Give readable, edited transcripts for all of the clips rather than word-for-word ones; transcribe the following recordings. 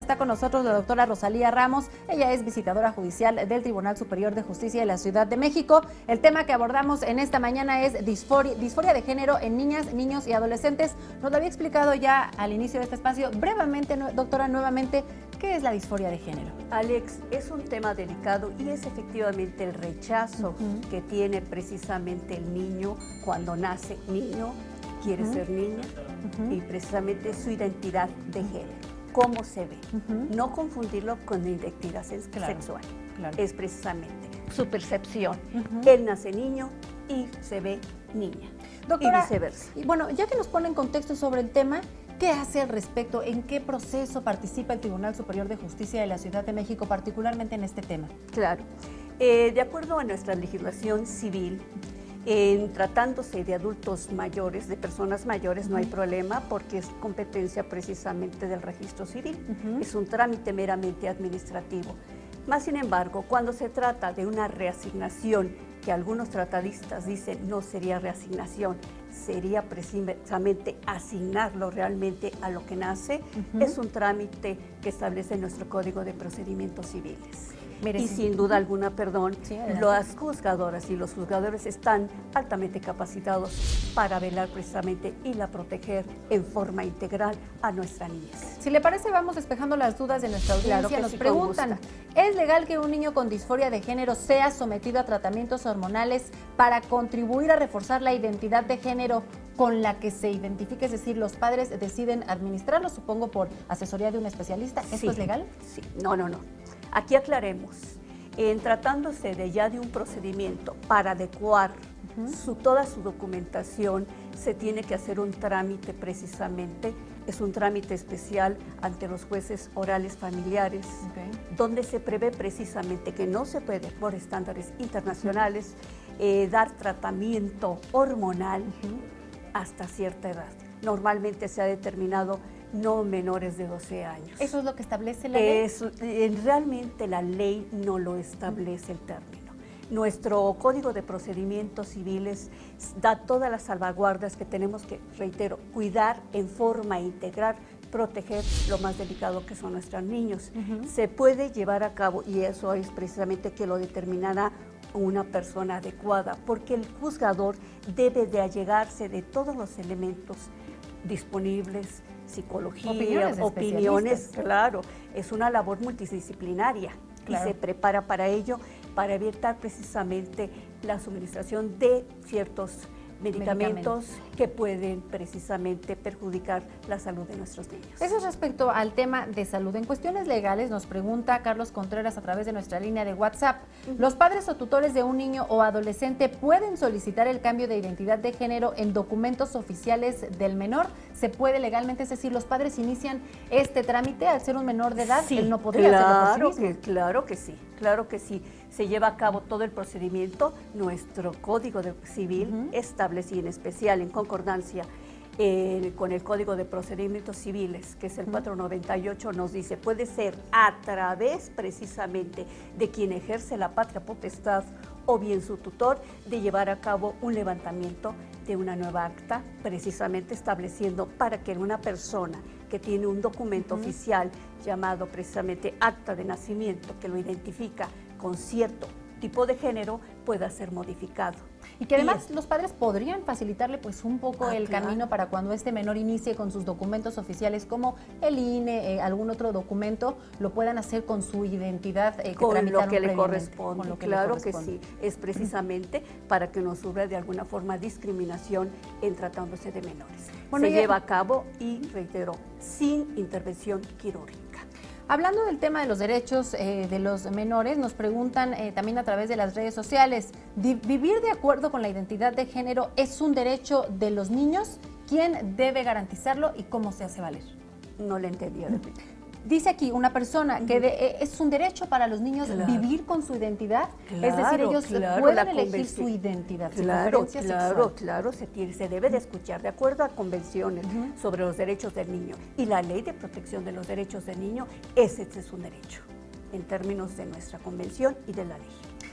Está con nosotros la doctora Rosalía Ramos. Ella es visitadora judicial del Tribunal Superior de Justicia de la Ciudad de México. El tema que abordamos en esta mañana es disforia de género en niñas, niños y adolescentes. Nos lo había explicado ya al inicio de este espacio. Brevemente, doctora, nuevamente, ¿qué es la disforia de género? Alex, es un tema delicado y es efectivamente el rechazo que tiene precisamente el niño cuando nace niño, quiere ser niña, y precisamente su identidad de género. ¿Cómo se ve? No confundirlo con identidad sexual. Claro. Es precisamente su percepción. Él nace niño y se ve niña. Doctora, y viceversa. Bueno, ya que nos pone en contexto sobre el tema, ¿qué hace al respecto? ¿En qué proceso participa el Tribunal Superior de Justicia de la Ciudad de México, particularmente en este tema? Claro. De acuerdo a nuestra legislación civil, en tratándose de adultos mayores, de personas mayores, no hay problema porque es competencia precisamente del registro civil. Es un trámite meramente administrativo. Más sin embargo, cuando se trata de una reasignación, que algunos tratadistas dicen no sería reasignación, sería precisamente asignarlo realmente a lo que nace, es un trámite que establece nuestro Código de Procedimientos Civiles. Mire, y sin duda alguna, las juzgadoras y los juzgadores están altamente capacitados para velar precisamente y la proteger en forma integral a nuestra niñez. Si le parece, vamos despejando las dudas de nuestra audiencia. Claro que nos preguntan, ¿es legal que un niño con disforia de género sea sometido a tratamientos hormonales para contribuir a reforzar la identidad de género con la que se identifique? Es decir, los padres deciden administrarlo, supongo, por asesoría de un especialista. ¿Esto es legal? Sí, no. Aquí aclaremos, en tratándose de un procedimiento para adecuar toda su documentación, se tiene que hacer un trámite precisamente, es un trámite especial ante los jueces orales familiares, donde se prevé precisamente que no se puede, por estándares internacionales, dar tratamiento hormonal hasta cierta edad. Normalmente se ha determinado no menores de 12 años. ¿Eso es lo que establece la ley? Realmente la ley no lo establece el término. Nuestro Código de Procedimientos Civiles da todas las salvaguardas que tenemos que, reitero, cuidar en forma integral, proteger lo más delicado que son nuestros niños. Se puede llevar a cabo, y eso es precisamente que lo determinará una persona adecuada, porque el juzgador debe de allegarse de todos los elementos disponibles, psicología, opiniones, claro, es una labor multidisciplinaria y se prepara para ello, para evitar precisamente la suministración de ciertos medicamentos que pueden precisamente perjudicar la salud de nuestros niños. Eso es respecto al tema de salud. En cuestiones legales nos pregunta Carlos Contreras a través de nuestra línea de WhatsApp, ¿los padres o tutores de un niño o adolescente pueden solicitar el cambio de identidad de género en documentos oficiales del menor? ¿Se puede legalmente? Es decir, ¿los padres inician este trámite al ser un menor de edad? Sí, él no podría hacerlo por sí mismo. Claro que sí. Se lleva a cabo todo el procedimiento. Nuestro Código Civil establece, y en especial en concordancia con el Código de Procedimientos Civiles, que es el 498, nos dice, puede ser a través precisamente de quien ejerce la patria potestad o bien su tutor, de llevar a cabo un levantamiento de una nueva acta, precisamente estableciendo para que una persona que tiene un documento oficial llamado precisamente acta de nacimiento, que lo identifica con cierto tipo de género, pueda ser modificado. Y que además los padres podrían facilitarle pues un poco el camino para cuando este menor inicie con sus documentos oficiales como el INE, algún otro documento, lo puedan hacer con su identidad que con lo que le corresponde. Con lo que claro le corresponde. Que sí, es precisamente para que no sufra de alguna forma discriminación en tratándose de menores. Bueno, se lleva a cabo y, reitero, sin intervención quirúrgica. Hablando del tema de los derechos de los menores, nos preguntan también a través de las redes sociales, ¿vivir de acuerdo con la identidad de género es un derecho de los niños? ¿Quién debe garantizarlo y cómo se hace valer? No le entendí. Dice aquí una persona que es un derecho para los niños vivir con su identidad, es decir, ellos pueden elegir su identidad, su preferencia sexual. Claro, se debe de escuchar de acuerdo a convenciones sobre los derechos del niño y la Ley de Protección de los Derechos del Niño, ese es un derecho en términos de nuestra convención y de la ley.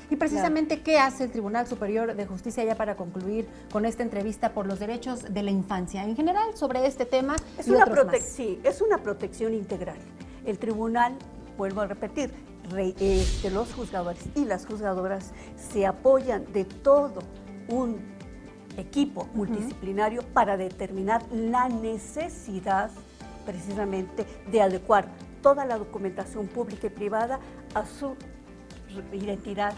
Y precisamente, ¿qué hace el Tribunal Superior de Justicia ya para concluir con esta entrevista por los derechos de la infancia en general sobre este tema? Es una protección integral. El tribunal, vuelvo a repetir, los juzgadores y las juzgadoras se apoyan de todo un equipo multidisciplinario para determinar la necesidad precisamente de adecuar toda la documentación pública y privada a su identidad,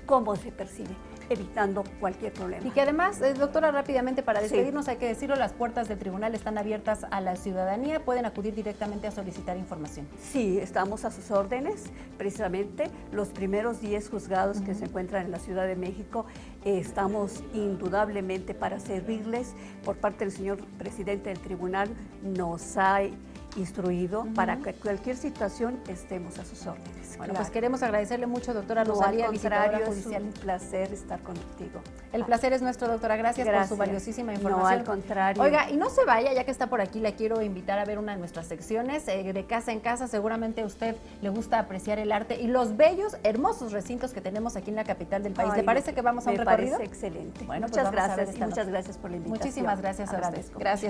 cómo se percibe, evitando cualquier problema. Y que además, doctora, rápidamente para despedirnos, hay que decirlo, las puertas del tribunal están abiertas a la ciudadanía, pueden acudir directamente a solicitar información. Sí, estamos a sus órdenes. Precisamente los primeros 10 juzgados que se encuentran en la Ciudad de México, estamos indudablemente para servirles. Por parte del señor presidente del tribunal nos ha instruido para que cualquier situación estemos a sus órdenes. Bueno, pues queremos agradecerle mucho, doctora Rosalía, visitadora judicial. Es un placer estar contigo. El placer es nuestro, doctora. Gracias por su valiosísima información. No, al contrario. Oiga, y no se vaya, ya que está por aquí, la quiero invitar a ver una de nuestras secciones de Casa en Casa. Seguramente a usted le gusta apreciar el arte y los bellos, hermosos recintos que tenemos aquí en la capital del país. ¿Le parece que vamos a un recorrido? Me parece excelente. Bueno, muchas pues gracias y muchas gracias por la invitación. Muchísimas gracias a usted. Gracias.